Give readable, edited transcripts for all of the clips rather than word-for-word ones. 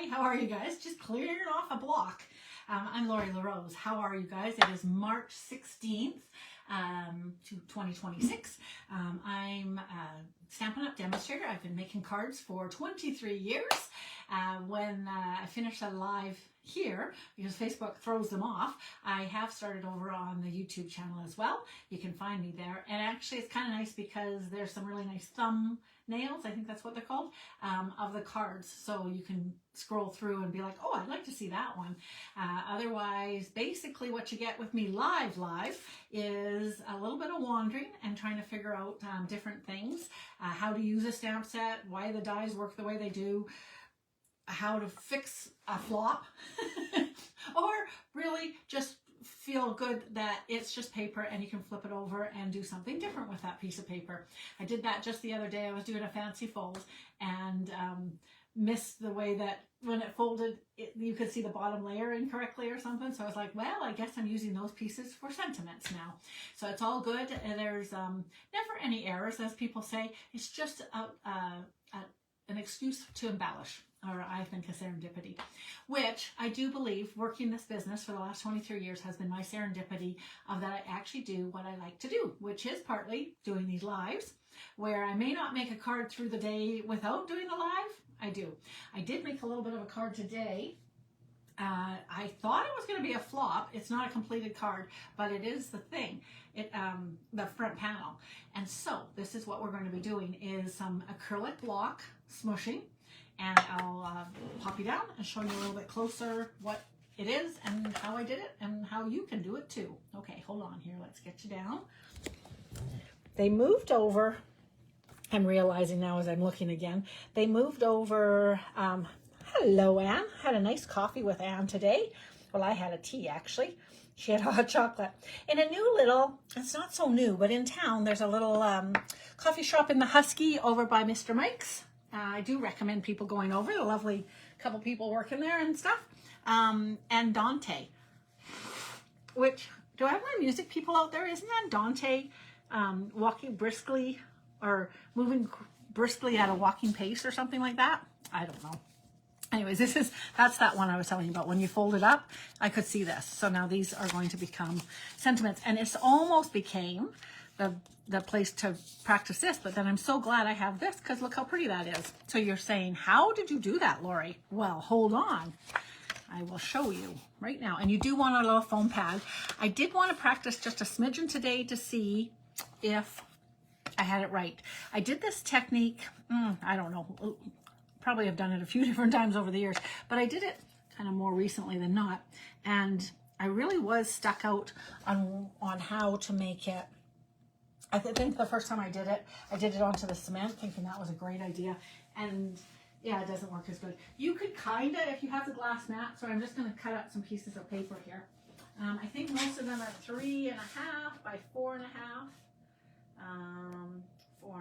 how are you guys? Just clearing off a block. I'm Lori LaRose. How are you guys? It is March 16th, 2026. I'm a Stampin' Up! Demonstrator. I've been making cards for 23 years. When I finish a live here, because Facebook throws them off, I have started over on the YouTube channel as well. You can find me there. And actually it's kind of nice because there's some really nice thumbnails, I think that's what they're called, of the cards. So you can scroll through and be like, oh, I'd like to see that one. Otherwise, basically what you get with me live is a little bit of wandering and trying to figure out different things, how to use a stamp set, why the dies work the way they do, how to fix a flop, or really just feel good that it's just paper and you can flip it over and do something different with that piece of paper. I did that just the other day. I was doing a fancy fold and missed the way that when it folded, you could see the bottom layer incorrectly or something. So I was like, well, I guess I'm using those pieces for sentiments now. So it's all good. And there's never any errors, as people say. It's just an excuse to embellish, or I think a serendipity, which I do believe working this business for the last 23 years has been my serendipity of that I actually do what I like to do, which is partly doing these lives where I may not make a card through the day without doing the live. I do. I did make a little bit of a card today. I thought it was going to be a flop. It's not a completed card, but it is the thing, the front panel. And so this is what we're going to be doing is some acrylic block smushing. And I'll pop you down and show you a little bit closer what it is and how I did it and how you can do it too. Okay, hold on here. Let's get you down. They moved over. I'm realizing now as I'm looking again, they moved over. Hello, Anne. Had a nice coffee with Anne today. Well, I had a tea, actually. She had hot chocolate. In a new little, it's not so new, but in town, there's a little coffee shop in the Husky over by Mr. Mike's. I do recommend people going over. A lovely couple people working there and stuff. And Dante, which, do I have my music people out there? Isn't that Dante walking briskly or moving briskly at a walking pace or something like that? I don't know. Anyways, that's that one I was telling you about. When you fold it up, I could see this. So now these are going to become sentiments. And it's almost became the place to practice this, but then I'm so glad I have this because look how pretty that is. So you're saying, how did you do that, Lori? Well, hold on. I will show you right now. And you do want a little foam pad. I did want to practice just a smidgen today to see if I had it right. I did this technique, I don't know, probably have done it a few different times over the years, but I did it kind of more recently than not. And I really was stuck out on how to make it. I think the first time I did it onto the cement, thinking that was a great idea. And yeah, it doesn't work as good. You could kind of, if you have the glass mat, so I'm just going to cut out some pieces of paper here. I think most of them are 3.5 by 4.5. 4.5,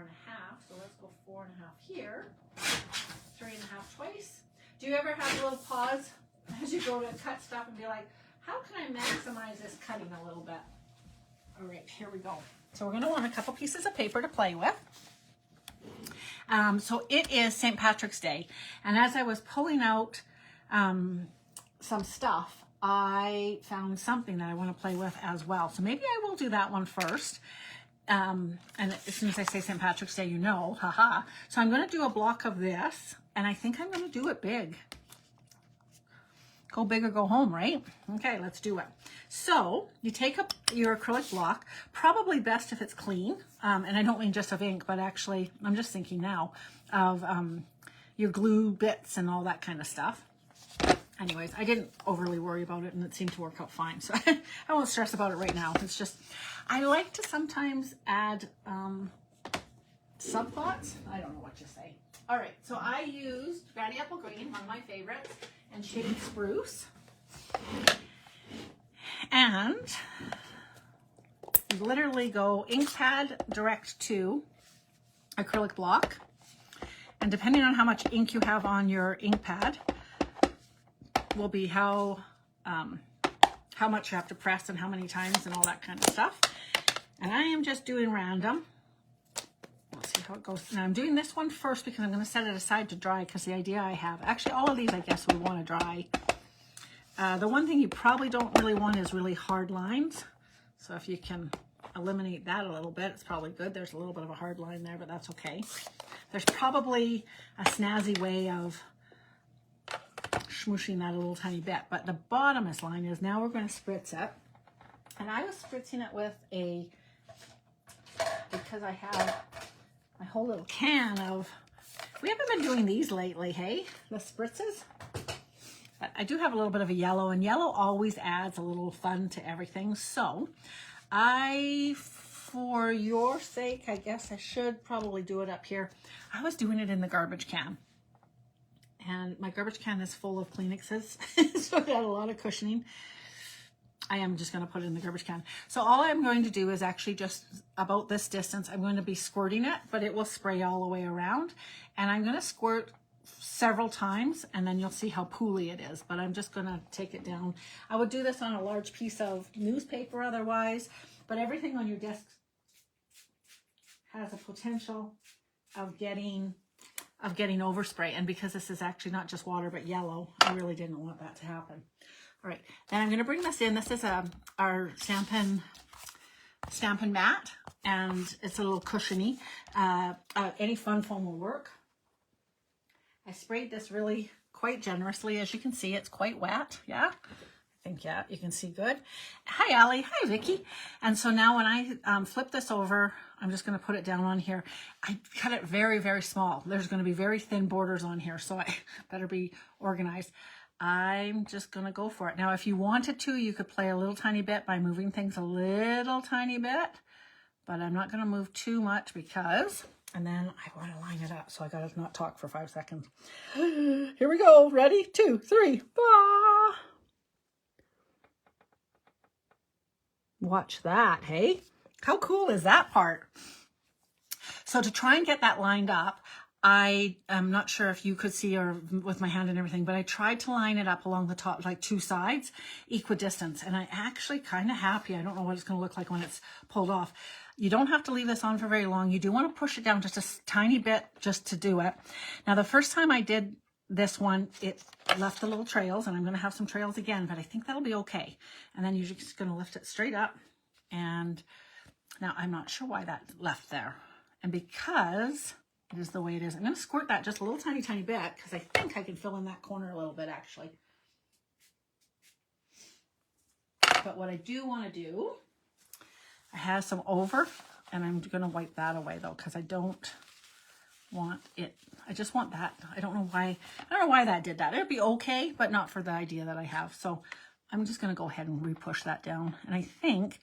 so let's go 4.5 here. 3.5 twice. Do you ever have a little pause as you go to cut stuff and be like, how can I maximize this cutting a little bit? All right, here we go. So we're going to want a couple pieces of paper to play with. So it is St. Patrick's Day. And as I was pulling out some stuff, I found something that I want to play with as well. So maybe I will do that one first. And as soon as I say St. Patrick's Day, you know, haha. So I'm going to do a block of this, and I think I'm going to do it big. Go big or go home, right? Okay, let's do it. So you take up your acrylic block, probably best if it's clean. And I don't mean just of ink, but actually, I'm just thinking now of your glue bits and all that kind of stuff. Anyways, I didn't overly worry about it and it seemed to work out fine. So I won't stress about it right now. It's just, I like to sometimes add subplots. I don't know what to say. All right, so I used Granny Apple Green, one of my favorites, and Shade Spruce. And you literally go ink pad direct to acrylic block. And depending on how much ink you have on your ink pad, will be how much you have to press and how many times and all that kind of stuff. And I am just doing random. Let's see how it goes. Now I'm doing this one first because I'm going to set it aside to dry, because the idea I have, actually all of these I guess we want to dry. The one thing you probably don't really want is really hard lines. So if you can eliminate that a little bit, it's probably good. There's a little bit of a hard line there, but that's okay. There's probably a snazzy way of smooshing that a little tiny bit. But the bottomest line is now we're going to spritz it. And I was spritzing it with a, because I have my whole little can of, we haven't been doing these lately, hey? The spritzes. But I do have a little bit of a yellow, and yellow always adds a little fun to everything. So for your sake, I guess I should probably do it up here. I was doing it in the garbage can. And my garbage can is full of Kleenexes, so it had a lot of cushioning. I am just going to put it in the garbage can. So all I'm going to do is actually just about this distance, I'm going to be squirting it, but it will spray all the way around. And I'm going to squirt several times, and then you'll see how pooly it is. But I'm just going to take it down. I would do this on a large piece of newspaper otherwise, but everything on your desk has a potential of getting overspray. And because this is actually not just water but yellow, I really didn't want that to happen. All right, then I'm going to bring this in. This is our Stampin' mat, and it's a little cushiony. Any fun foam will work. I sprayed this really quite generously. As you can see, it's quite wet. Yeah, I think, yeah, you can see good. Hi, Allie. Hi, Vicky. And so now when I flip this over, I'm just going to put it down on here. I cut it very, very small. There's going to be very thin borders on here, so I better be organized. I'm just going to go for it. Now, if you wanted to, you could play a little tiny bit by moving things a little tiny bit, but I'm not going to move too much because, and then I want to line it up. So I got to not talk for 5 seconds. Here we go. Ready? 2, 3. Bah! Watch that. Hey, how cool is that part? So to try and get that lined up, I am not sure if you could see or with my hand and everything, but I tried to line it up along the top, like 2 sides, equidistance. And I actually kind of happy. I don't know what it's going to look like when it's pulled off. You don't have to leave this on for very long. You do want to push it down just a tiny bit just to do it. Now, the first time I did this one, it left the little trails, and I'm going to have some trails again, but I think that'll be okay. And then you're just going to lift it straight up. And now I'm not sure why that left there. And because it is the way it is, I'm going to squirt that just a little tiny bit, because I think I can fill in that corner a little bit actually. But what I do want to do, I have some over, and I'm going to wipe that away though, because I don't want it. I just want that. I don't know why that did that. It'd be okay, but not for the idea that I have. So I'm just going to go ahead and re-push that down. And I think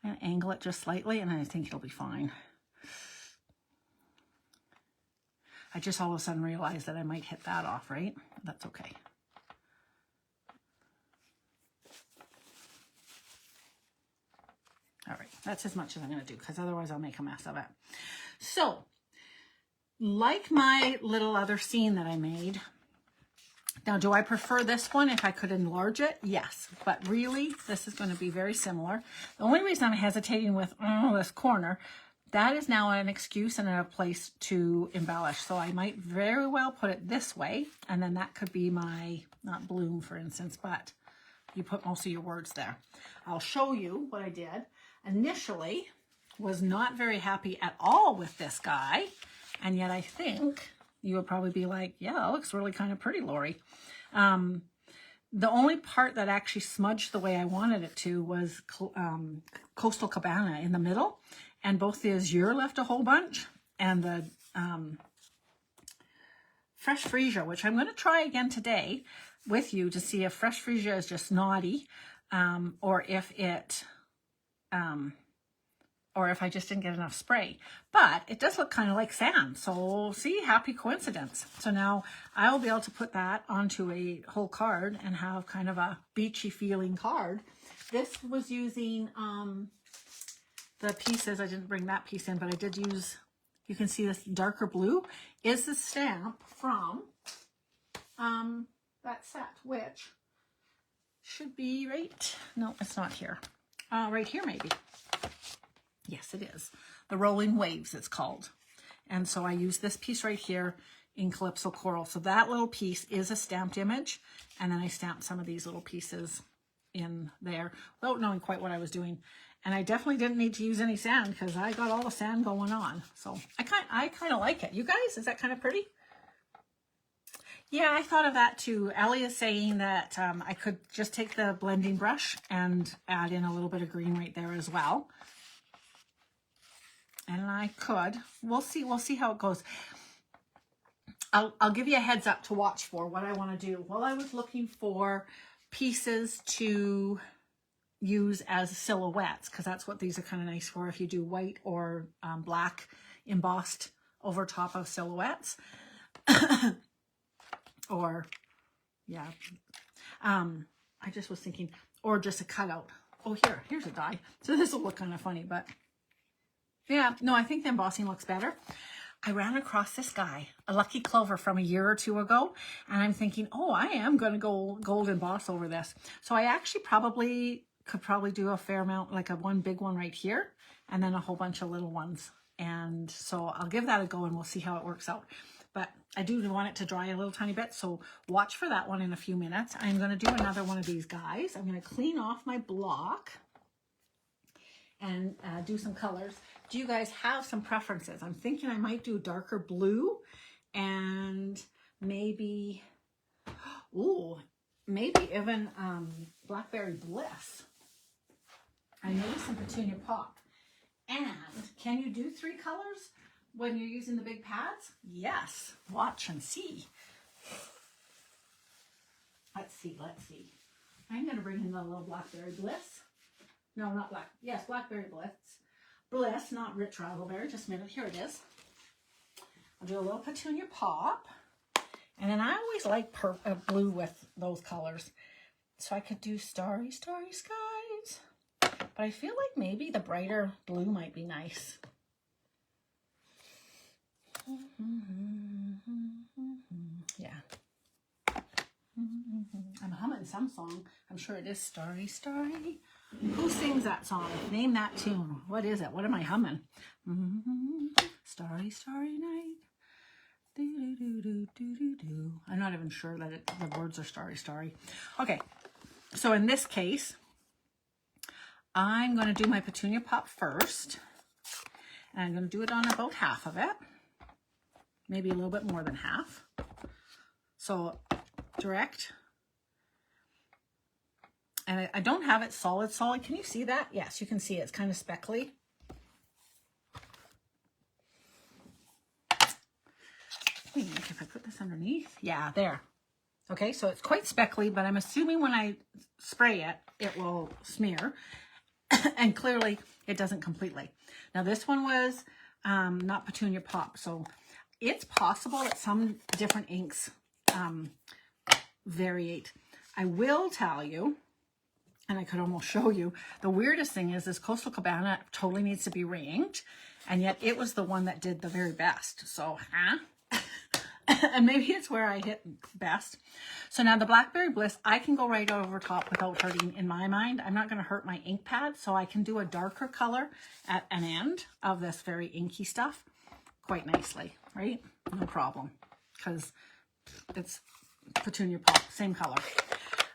I'm going to angle it just slightly, and I think it'll be fine. I just all of a sudden realized that I might hit that off, right? That's okay. All right, that's as much as I'm going to do, because otherwise I'll make a mess of it. So, like my little other scene that I made, now do I prefer this one if I could enlarge it? Yes, but really this is going to be very similar. The only reason I'm hesitating with this corner, that is now an excuse and a place to embellish. So I might very well put it this way, and then that could be my, not bloom for instance, but you put most of your words there. I'll show you what I did. Initially, was not very happy at all with this guy, and yet I think you would probably be like, yeah, that looks really kind of pretty, Lori. The only part that actually smudged the way I wanted it to was Coastal Cabana in the middle. And both the Azure left a whole bunch, and the Fresh Freesia, which I'm going to try again today with you to see if Fresh Freesia is just naughty, or if I just didn't get enough spray. But it does look kind of like sand, so see, happy coincidence. So now I will be able to put that onto a whole card and have kind of a beachy feeling card. This was using the pieces, I didn't bring that piece in, but I did use, you can see this darker blue is the stamp from that set, which should be right, no, it's not here. Right here maybe. Yes, it is. The Rolling Waves, it's called. And so I use this piece right here in Calypso Coral. So that little piece is a stamped image. And then I stamped some of these little pieces in there without knowing quite what I was doing. And I definitely didn't need to use any sand because I got all the sand going on. So I kind of like it. You guys, is that kind of pretty? Yeah, I thought of that too. Ellie is saying that I could just take the blending brush and add in a little bit of green right there as well. And I could. We'll see how it goes. I'll give you a heads up to watch for what I want to do. Well, I was looking for pieces to use as silhouettes because that's what these are kind of nice for if you do white or black embossed over top of silhouettes. Or, yeah, I just was thinking, or just a cutout. Oh, here's a die. So this will look kind of funny, but yeah, no, I think the embossing looks better. I ran across this guy, a Lucky Clover from a year or two ago, and I'm thinking, oh, I am going to go gold emboss over this. So I actually could probably do a fair amount, like one big one right here, and then a whole bunch of little ones. And so I'll give that a go and we'll see how it works out. But I do want it to dry a little tiny bit, so watch for that one in a few minutes. I'm going to do another one of these guys. I'm going to clean off my block and do some colors. Do you guys have some preferences? I'm thinking I might do darker blue and maybe, ooh, maybe even Blackberry Bliss. I maybe some Petunia Pop. And can you do 3 colors when you're using the big pads? Yes. Watch and see. Let's see. I'm going to bring in the little Blackberry Bliss. No, not black. Yes, Blackberry Bliss. Bliss, not Rich Razzleberry. Just a minute. Here it is. I'll do a little Petunia Pop. And then I always like blue with those colors. So I could do Starry, Starry Skies. But I feel like maybe the brighter blue might be nice. Yeah. I'm humming some song. I'm sure it is Starry, Starry. Who sings that song? Name that tune. What is it? What am I humming? Starry, Starry Night. Do, do, do, do, do, do. I'm not even sure that the words are Starry, Starry. Okay. So in this case, I'm going to do my Petunia Pop first. And I'm going to do it on about half of it. Maybe a little bit more than half. So direct. And I don't have it solid. Can you see that? Yes, you can see it. It's kind of speckly. If I put this underneath. Yeah, there. Okay, so it's quite speckly, but I'm assuming when I spray it, it will smear. And clearly, it doesn't completely. Now, this one was not Petunia Pop, so it's possible that some different inks variate. I will tell you, and I could almost show you, the weirdest thing is this Coastal Cabana totally needs to be re-inked, and yet it was the one that did the very best. So, and maybe it's where I hit best. So now the Blackberry Bliss, I can go right over top without hurting, in my mind. I'm not going to hurt my ink pad, so I can do a darker color at an end of this very inky stuff quite nicely, right? No problem, because it's Petunia Pop, same color.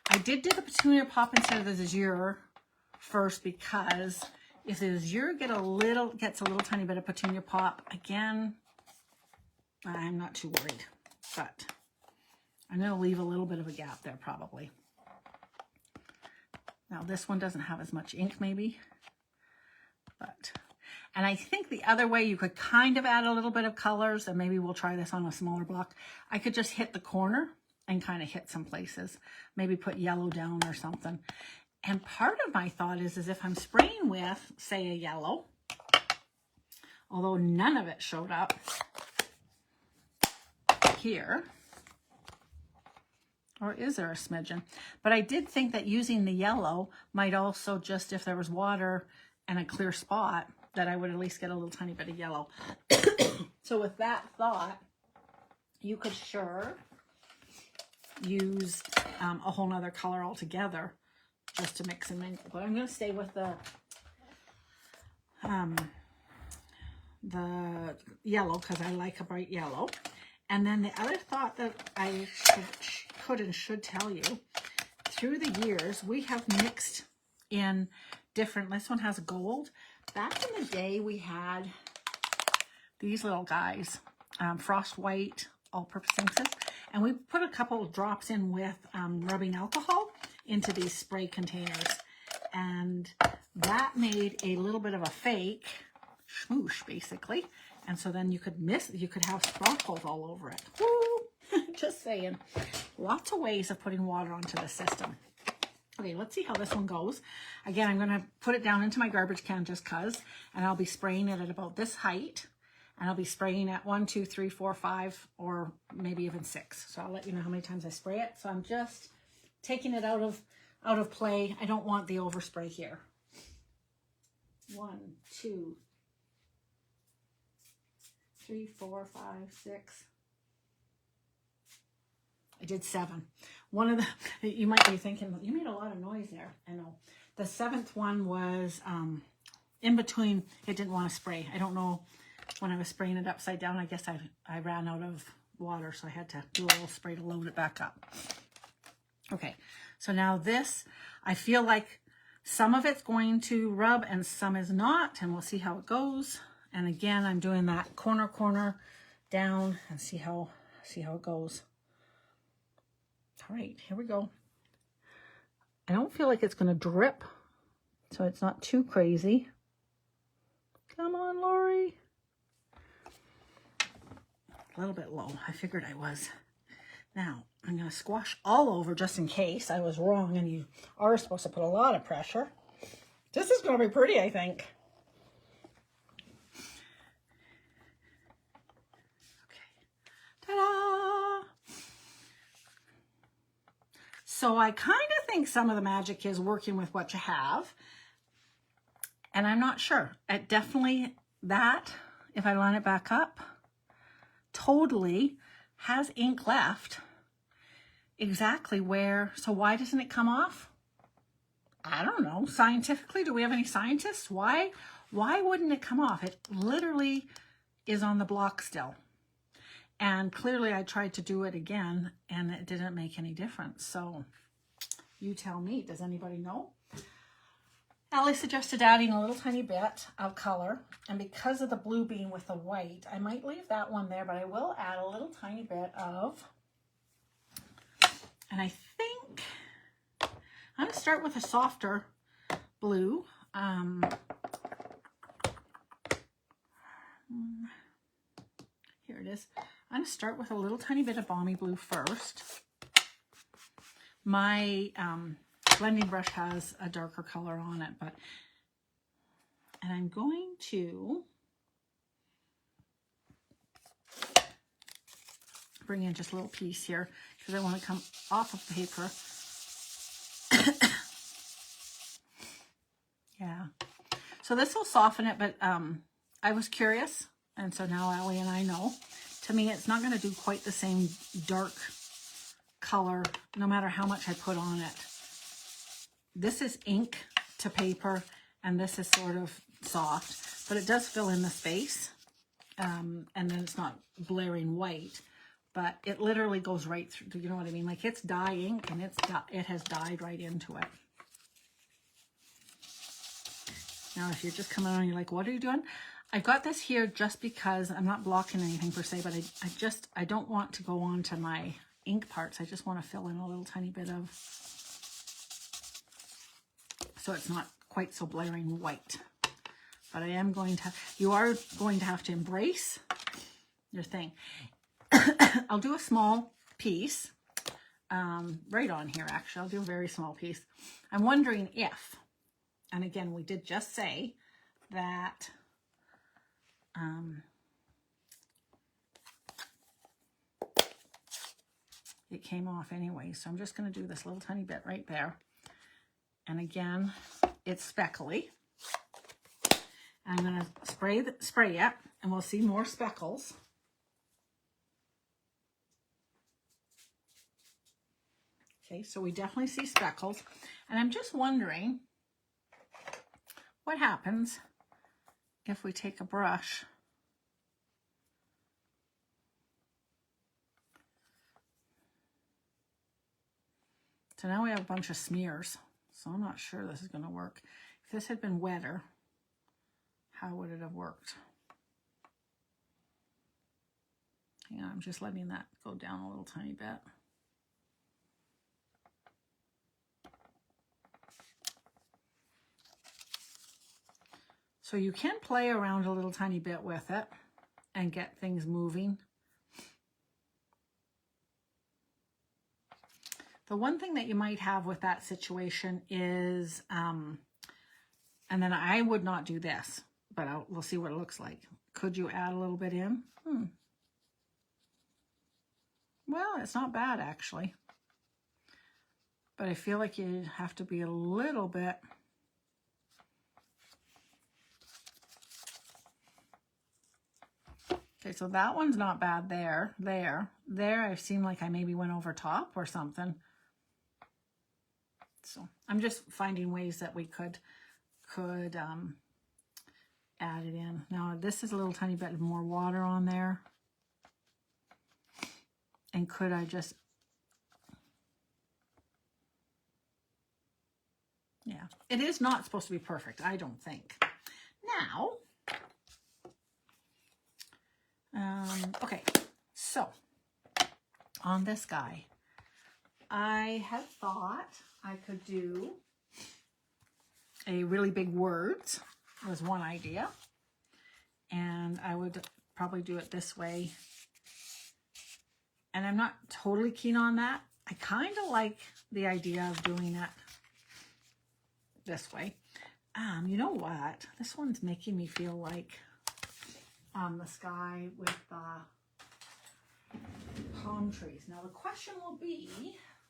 I did the Petunia Pop instead of the Azure first because if the Azure gets a little tiny bit of Petunia Pop, again, I'm not too worried, but I'm going to leave a little bit of a gap there probably. Now this one doesn't have as much ink maybe, and I think the other way you could kind of add a little bit of colors, and maybe we'll try this on a smaller block. I could just hit the corner and kind of hit some places, maybe put yellow down or something. And part of my thought is if I'm spraying with, say, a yellow, although none of it showed up here, or is there a smidgen? But I did think that using the yellow might also just, if there was water and a clear spot, that I would at least get a little tiny bit of yellow. So with that thought, you could sure use a whole nother color altogether just to mix and mingle. But I'm going to stay with the the yellow because I like a bright yellow. And then the other thought that I could and should tell you, through the years, we have mixed in different, this one has gold. Back in the day, we had these little guys, Frost White all-purpose inks, and we put a couple of drops in with rubbing alcohol into these spray containers, and that made a little bit of a fake smoosh, basically. And so then you could have sparkles all over it. Woo! Just saying. Lots of ways of putting water onto the system. Okay, let's see how this one goes. Again, I'm going to put it down into my garbage can just because, and I'll be spraying it at about this height. And I'll be spraying at 1, 2, 3, 4, 5, or maybe even 6. So I'll let you know how many times I spray it. So I'm just taking it out of play. I don't want the overspray here. 1, 2, 3, 4, 5, 6. I did 7. One of the, you might be thinking, you made a lot of noise there. I know. The 7th one was in between. It didn't want to spray. I don't know. When I was spraying it upside down, I guess I ran out of water, so I had to do a little spray to load it back up. Okay, so now this, I feel like some of it's going to rub and some is not, and we'll see how it goes. And again, I'm doing that corner down and see how it goes. All right, here we go. I don't feel like it's going to drip, so it's not too crazy. Come on, Lori. A little bit low. I figured I was. Now, I'm going to squash all over just in case I was wrong and you are supposed to put a lot of pressure. This is going to be pretty, I think. Okay. Ta-da! So I kind of think some of the magic is working with what you have. And I'm not sure. It definitely, that, if I line it back up, totally has ink left exactly where. So why doesn't it come off? I don't know. Scientifically, do we have any scientists? Why wouldn't it come off? It literally is on the block still. And clearly I tried to do it again and it didn't make any difference. So you tell me, does anybody know? Allie suggested adding a little tiny bit of color, and because of the blue being with the white, I might leave that one there, but I will add a little tiny bit of, and I think I'm going to start with a softer blue. Here it is. I'm going to start with a little tiny bit of Balmy Blue first. My blending brush has a darker color on it, and I'm going to bring in just a little piece here because I want to come off of paper. Yeah. So this will soften it, but I was curious, and so now Allie and I know. To me, it's not going to do quite the same dark color no matter how much I put on it. This is ink to paper, and this is sort of soft, but it does fill in the space, and then it's not blaring white, but it literally goes right through, you know what I mean? Like it's dye ink, and it has dyed right into it. Now, if you're just coming on, you're like, what are you doing? I got this here just because I'm not blocking anything per se, but I don't want to go on to my ink parts. I just want to fill in a little tiny bit of, so it's not quite so blaring white. But I am going to, you are going to have to embrace your thing. I'll do a small piece, right on here actually. I'll do a very small piece. I'm wondering if, and again, we did just say that it came off anyway. So I'm just going to do this little tiny bit right there. And again, it's speckly. I'm going to spray it, and we'll see more speckles. Okay, so we definitely see speckles. And I'm just wondering what happens if we take a brush So now we have a bunch of smears. So I'm not sure this is going to work. If this had been wetter, how would it have worked? Hang on, I'm just letting that go down a little tiny bit. So you can play around a little tiny bit with it and get things moving. The one thing that you might have with that situation is, and then I would not do this, but we'll see what it looks like. Could you add a little bit in? Well, it's not bad actually. But I feel like you have to be a little bit okay, so that one's not bad there. There, I seem like I maybe went over top or something. So I'm just finding ways that we could add it in. Now this is a little tiny bit more water on there. And could I just, yeah, it is not supposed to be perfect, I don't think. Now, okay, so on this guy, I had thought I could do a really big words, was one idea. And I would probably do it this way. And I'm not totally keen on that. I kind of like the idea of doing it this way. You know what? This one's making me feel like the sky with palm trees. Now the question will be,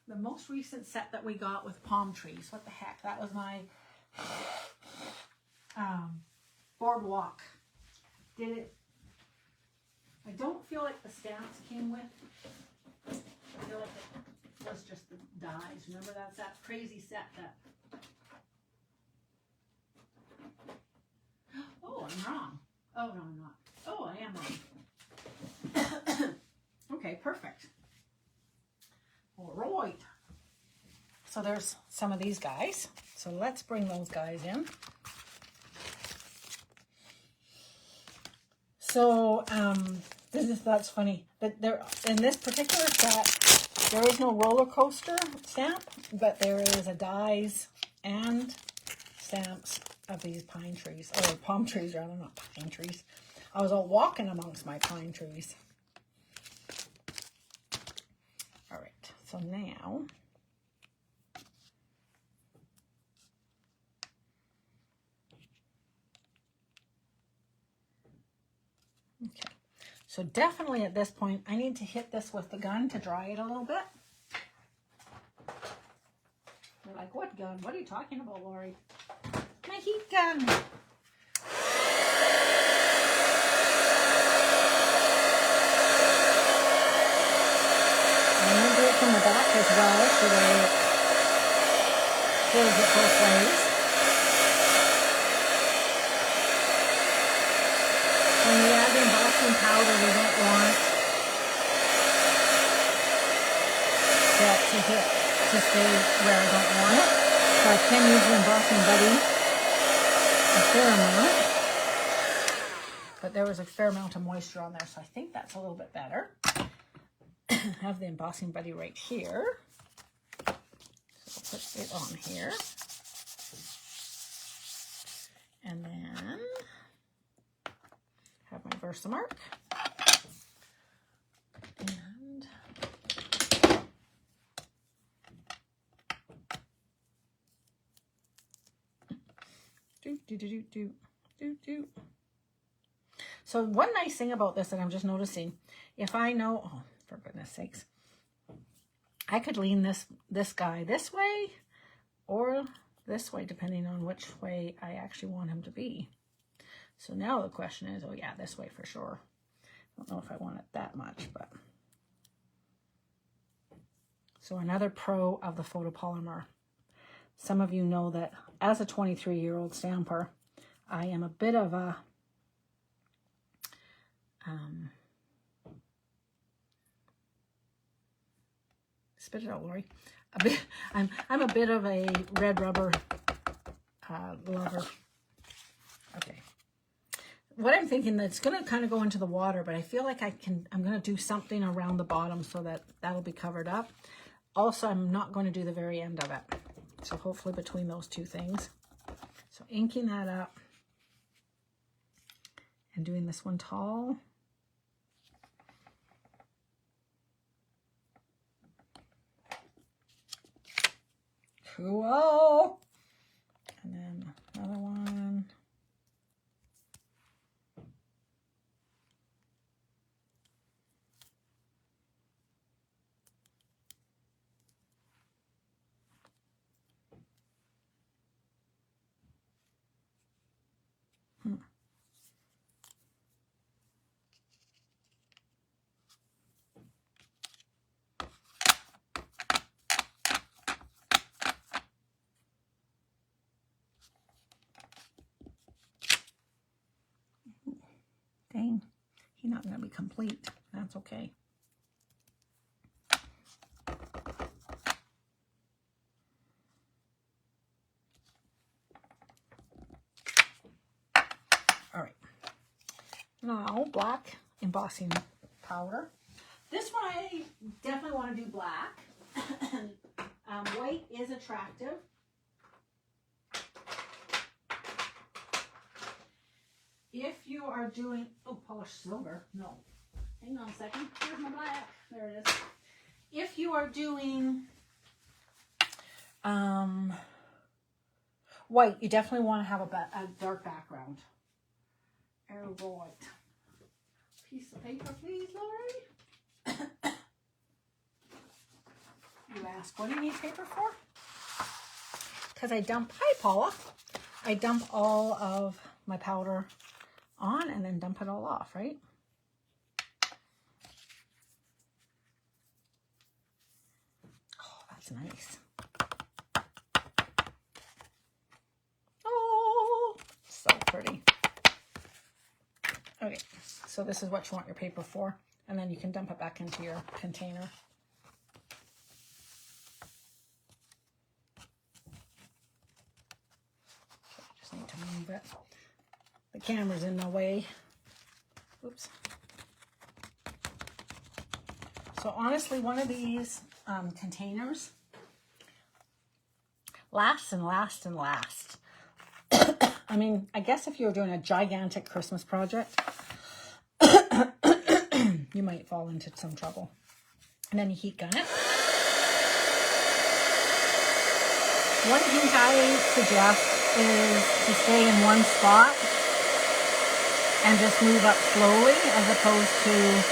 the most recent set that we got with palm trees, what the heck? That was my boardwalk. Did it? I don't feel like the stamps came with. I feel like it was just the dies. Remember, that's that crazy set that. Oh, I'm wrong. Oh, no, I'm not. Oh, I am wrong. Okay, perfect. All right. So there's some of these guys. So let's bring those guys in. So that's funny that there in this particular set there is no roller coaster stamp, but there is a dies and stamps of these pine trees, or palm trees rather, not pine trees. I was out walking amongst my pine trees. All right, so now okay. So definitely at this point, I need to hit this with the gun to dry it a little bit. You're like, what gun? What are you talking about, Lori? My heat gun. I'm going to do it from the back as well, so that it fills it both ways. When we add the embossing powder, we don't want that to stay where I don't want it. So I can use the embossing buddy a fair amount. But there was a fair amount of moisture on there, so I think that's a little bit better. Have the embossing buddy right here. So I'll put it on here. And then have my Versamark. And do. So one nice thing about this that I'm just noticing, if I know, oh, for goodness sakes, I could lean this guy this way or this way, depending on which way I actually want him to be. So now the question is, oh yeah, this way for sure. I don't know if I want it that much, but. So another pro of the photopolymer. Some of you know that as a 23-year-old stamper, I am a bit of a Spit it out, Lori. A bit. I'm a bit of a red rubber lover. Okay. What I'm thinking, that's going to kind of go into the water, but I feel like I'm going to do something around the bottom so that that'll be covered up. Also, I'm not going to do the very end of it. So hopefully between those two things. So inking that up and doing this one tall. Cool. And then another one. Dang, he's not going to be complete. That's okay. All right. Now, black embossing powder. This one I definitely want to do black. White is attractive. If you are doing, oh, polished silver, no. Hang on a second, here's my black, there it is. If you are doing white, you definitely want to have a dark background. Oh, boy. Piece of paper, please, Lori. You ask, what do you need paper for? Because I dump, hi Paula, I dump all of my powder on and then dump it all off, right? Oh, that's nice. Oh, so pretty. Okay, so this is what you want your paper for, and then you can dump it back into your container. Just need to move it. The camera's in my way. Oops. So honestly, one of these containers lasts and lasts and lasts. I mean, I guess if you're doing a gigantic Christmas project, you might fall into some trouble. And then you heat gun it. One thing I suggest is to stay in one spot and just move up slowly as opposed to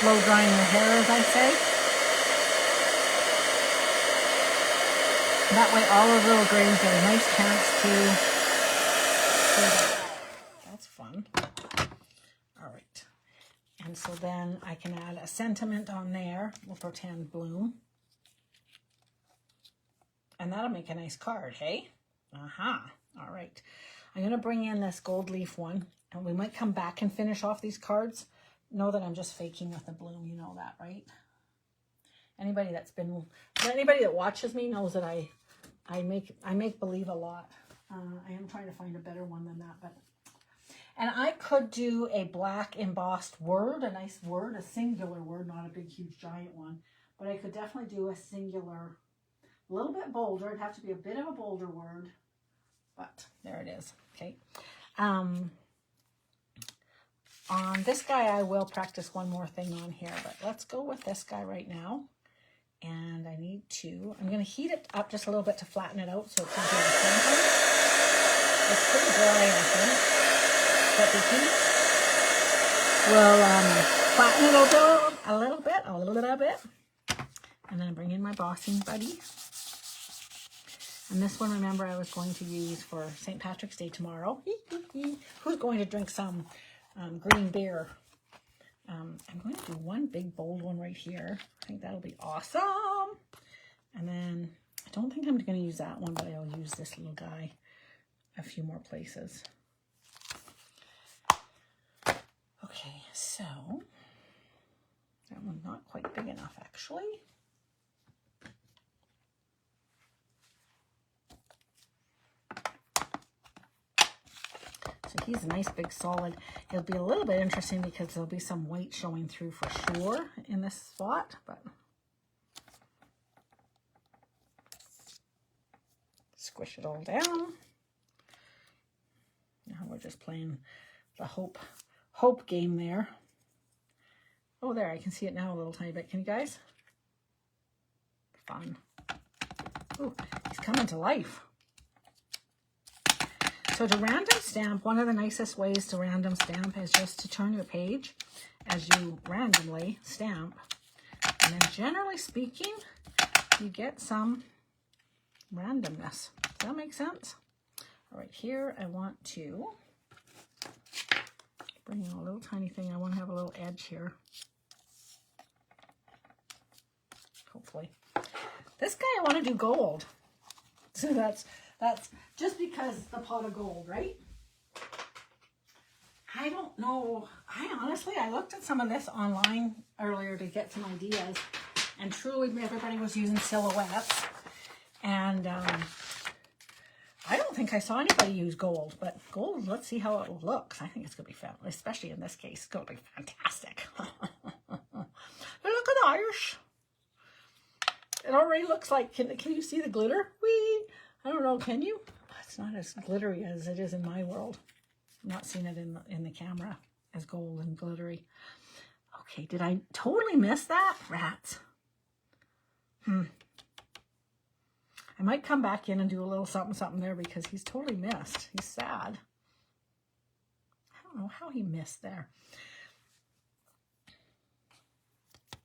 blow drying your hair, as I say. That way all those little grains get a nice chance to... That's fun. All right. And so then I can add a sentiment on there. We'll pretend bloom. And that'll make a nice card, hey? Aha. All right. I'm going to bring in this gold leaf one. And we might come back and finish off these cards. Know that I'm just faking with the bloom. You know that, right? Anybody that watches me knows that I make believe a lot. I am trying to find a better one than that, and I could do a black embossed word, a nice word, a singular word, not a big, huge, giant one. But I could definitely do a singular, a little bit bolder. It'd have to be a bit of a bolder word, but there it is. Okay. On this guy, I will practice one more thing on here, but let's go with this guy right now. And I'm going to heat it up just a little bit to flatten it out so it's easier to center. It's pretty dry, I think, but the heat will flatten it a little bit. And then I bring in my bossing buddy. And this one, remember, I was going to use for St. Patrick's Day tomorrow. Who's going to drink some green beer? I'm going to do one big bold one right here. I think that'll be awesome. And then I don't think I'm going to use that one, but I'll use this little guy a few more places. Okay, so that one's not quite big enough, actually. he's a nice big solid. It'll be a little bit interesting because there'll be some white showing through for sure in this spot, but squish it all down. Now we're just playing the hope game there. Oh, there, I can see it now a little tiny bit. Can you guys? Fun. Ooh, he's coming to life. So to random stamp, one of the nicest ways to random stamp is just to turn your page as you randomly stamp. And then generally speaking, you get some randomness. Does that make sense? All right, here I want to bring in a little tiny thing. I want to have a little edge here. Hopefully. This guy I want to do gold. So that's just because the pot of gold, right? I don't know. I looked at some of this online earlier to get some ideas, and truly everybody was using silhouettes, and I don't think I saw anybody use gold, but gold, let's see how it looks. I think it's going to be fun, especially in this case. It's going to be fantastic. Look at the Irish. It already looks like, can you see the glitter? Whee! I don't know, can you? It's not as glittery as it is in my world. I'm not seeing it in the camera as gold and glittery. Okay, did I totally miss that? Rats. I might come back in and do a little something there because he's totally missed. He's sad. I don't know how he missed there.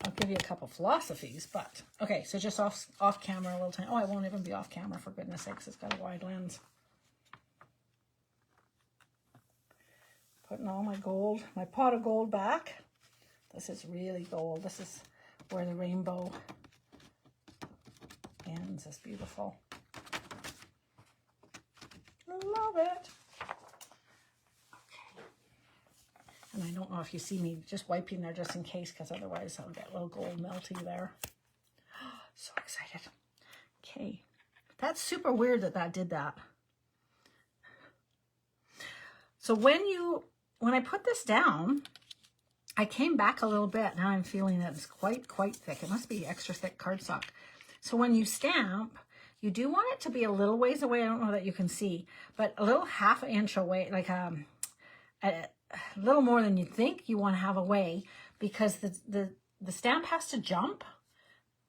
I'll give you a couple philosophies, but okay, so just off camera a little time. Oh, I won't even be off camera, for goodness sakes. It's got a wide lens. Putting all my gold, my pot of gold back. This is really gold. This is where the rainbow ends. It's beautiful. Love it. And I don't know if you see me just wiping there just in case, because otherwise I'll get a little gold melty there. So excited. Okay. That's super weird that did that. So when I put this down, I came back a little bit. Now I'm feeling that it's quite thick. It must be extra thick cardstock. So when you stamp, you do want it to be a little ways away. I don't know that you can see, but a little ½ inch away, like a little more than you think you want to have away, because the stamp has to jump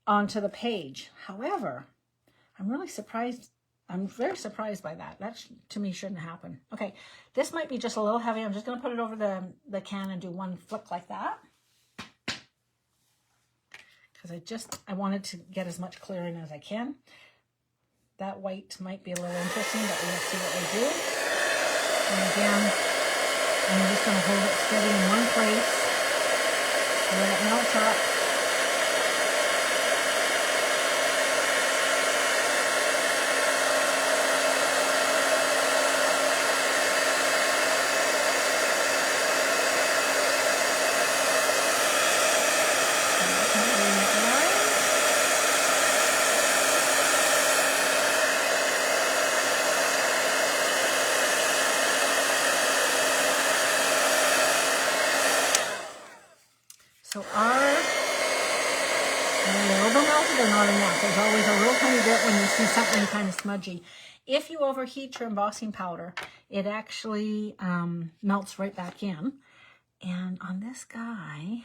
onto the page. However, I'm really surprised. I'm very surprised by that. That to me shouldn't happen. Okay, this might be just a little heavy. I'm just going to put it over the can and do one flick like that, because I wanted to get as much clearing as I can. That white might be a little interesting, but we'll see what we do. And again, I'm just going to hold it steady in one place, let it melt up. So are they over-melted or not enough? There's always a real tiny bit when you see something kind of smudgy. If you overheat your embossing powder, it actually melts right back in. And on this guy,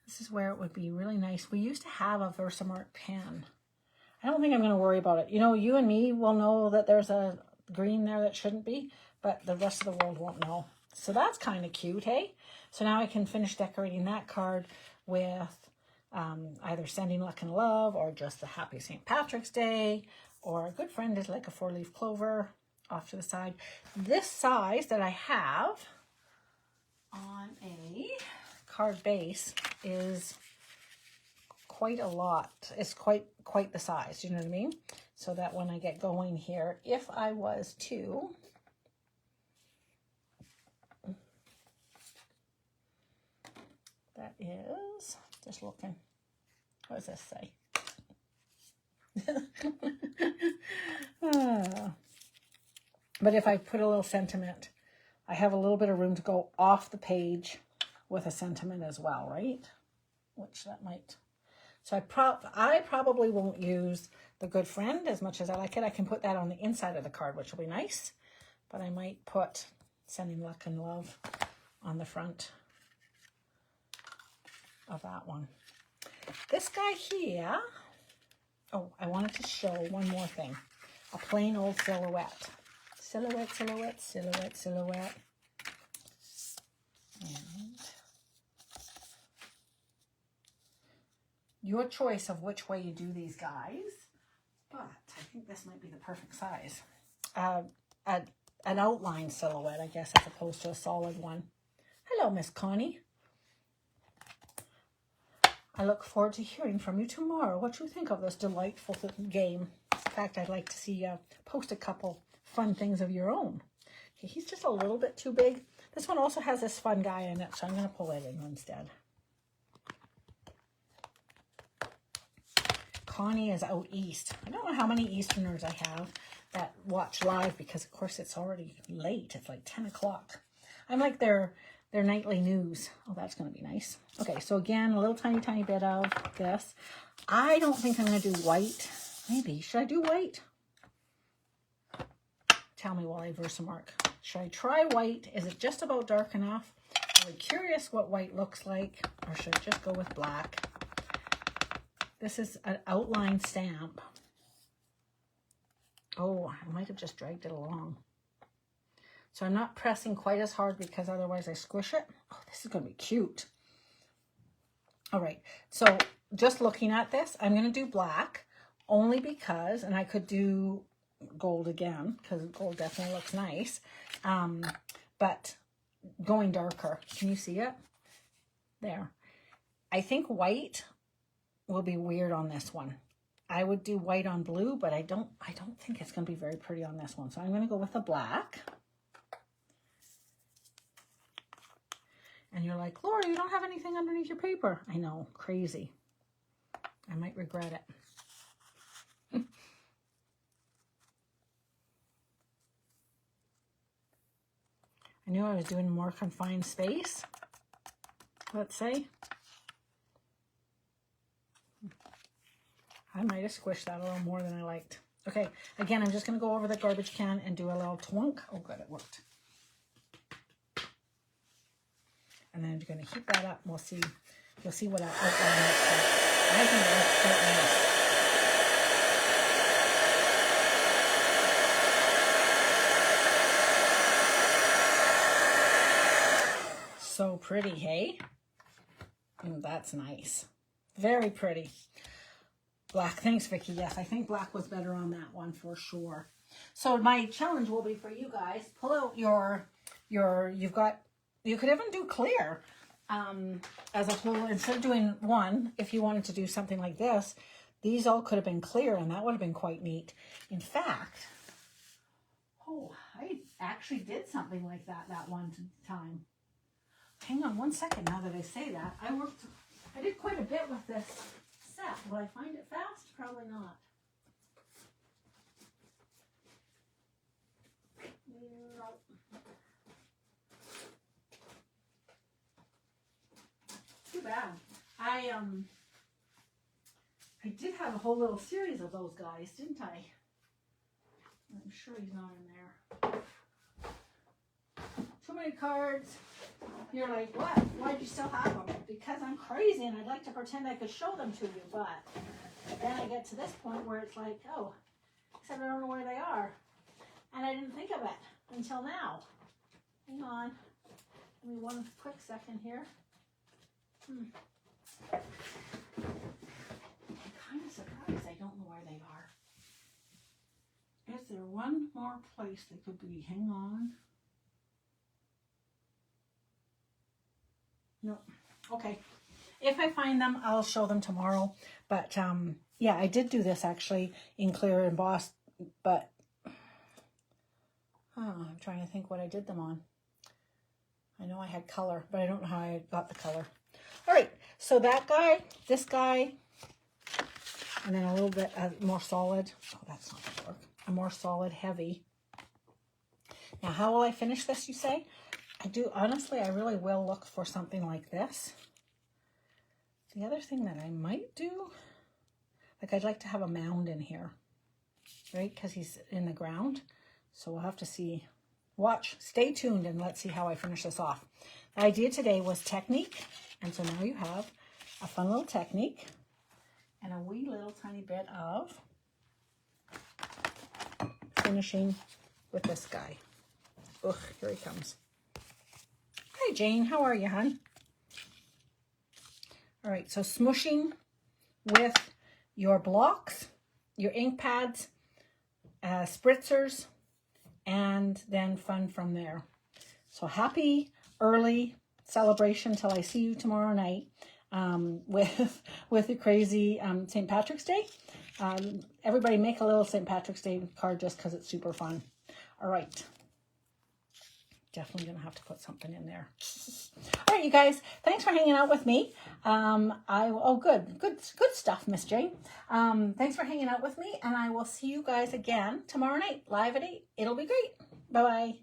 this is where it would be really nice. We used to have a Versamark pen. I don't think I'm going to worry about it. You know, you and me will know that there's a green there that shouldn't be, but the rest of the world won't know. So that's kind of cute, hey? So now I can finish decorating that card with either sending luck and love, or just the happy St. Patrick's Day, or a good friend is like a 4-leaf clover off to the side. This size that I have on a card base is quite a lot. It's quite the size, you know what I mean? So that when I get going here, if I was to that is, just looking, what does this say? But if I put a little sentiment, I have a little bit of room to go off the page with a sentiment as well, right? Which that might... So I probably won't use the good friend as much as I like it. I can put that on the inside of the card, which will be nice. But I might put sending luck and love on the front of that one. This guy here, oh, I wanted to show one more thing. A plain old silhouette. Silhouette, silhouette, silhouette, silhouette. And your choice of which way you do these guys, but I think this might be the perfect size. An outline silhouette, I guess, as opposed to a solid one. Hello, Miss Connie. I look forward to hearing from you tomorrow what you think of this delightful game. In fact, I'd like to see you post a couple fun things of your own. Okay, he's just a little bit too big. This one also has this fun guy in it, so I'm going to pull it in instead. Connie is out east. I don't know how many Easterners I have that watch live because, of course, it's already late. It's like 10 o'clock. I'm like their nightly news. Oh, that's going to be nice. Okay, so again, a little tiny bit of this. I don't think I'm going to do white. Maybe. Should I do white? Tell me while I Versamark. Should I try white? Is it just about dark enough? I'm really curious what white looks like. Or should I just go with black? This is an outline stamp. Oh, I might have just dragged it along. So I'm not pressing quite as hard because otherwise I squish it. Oh, this is going to be cute. All right, so just looking at this, I'm going to do black only because, and I could do gold again because gold definitely looks nice, but going darker. Can you see it? There. I think white will be weird on this one. I would do white on blue, but I don't think it's going to be very pretty on this one. So I'm going to go with a black. And you're like, Laura, you don't have anything underneath your paper. I know, crazy. I might regret it. I knew I was doing more confined space, let's say. I might have squished that a little more than I liked. Okay, again, I'm just going to go over the garbage can and do a little twunk. Oh, good, it worked. And then I'm going to heat that up and we'll see. You'll see what our outline looks like. I think it looks quite nice. So pretty, hey? That's nice. Very pretty. Black. Thanks, Vicki. Yes, I think black was better on that one for sure. So my challenge will be for you guys. Pull out you've got, you could even do clear as a whole. Instead of doing one, if you wanted to do something like this, these all could have been clear and that would have been quite neat. In fact, oh, I actually did something like that one time. Hang on one second now that I say that. I did quite a bit with this set. Will I find it fast? Probably not. Nope. Too bad. I did have a whole little series of those guys, didn't I? I'm sure he's not in there. Too many cards. You're like, what? Why'd you still have them? Because I'm crazy and I'd like to pretend I could show them to you, but then I get to this point where it's like, oh, except I don't know where they are. And I didn't think of it until now. Hang on. Give me one quick second here. I'm kind of surprised I don't know where they are. Is there one more place they could be? Hang on. No. Okay. If I find them, I'll show them tomorrow. But yeah, I did do this actually in clear embossed, but I'm trying to think what I did them on. I know I had color, but I don't know how I got the color. All right, so that guy, this guy, and then a little bit more solid. Oh, that's not going to work. A more solid, heavy. Now, how will I finish this, you say? Honestly, I really will look for something like this. The other thing that I might do, like I'd like to have a mound in here, right? Because he's in the ground. So we'll have to see. Watch, stay tuned, and let's see how I finish this off. The idea today was technique. And so now you have a fun little technique and a wee little tiny bit of finishing with this guy. Ugh, here he comes. Hi, Jane. How are you, hon? All right, so smushing with your blocks, your ink pads, spritzers, and then fun from there. So happy early celebration till I see you tomorrow night with the crazy St. Patrick's Day. Everybody make a little St. Patrick's Day card just because it's super fun. All right. Definitely going to have to put something in there. All right, you guys. Thanks for hanging out with me. Good stuff, Miss Jane. Thanks for hanging out with me, and I will see you guys again tomorrow night, live at 8. It'll be great. Bye-bye.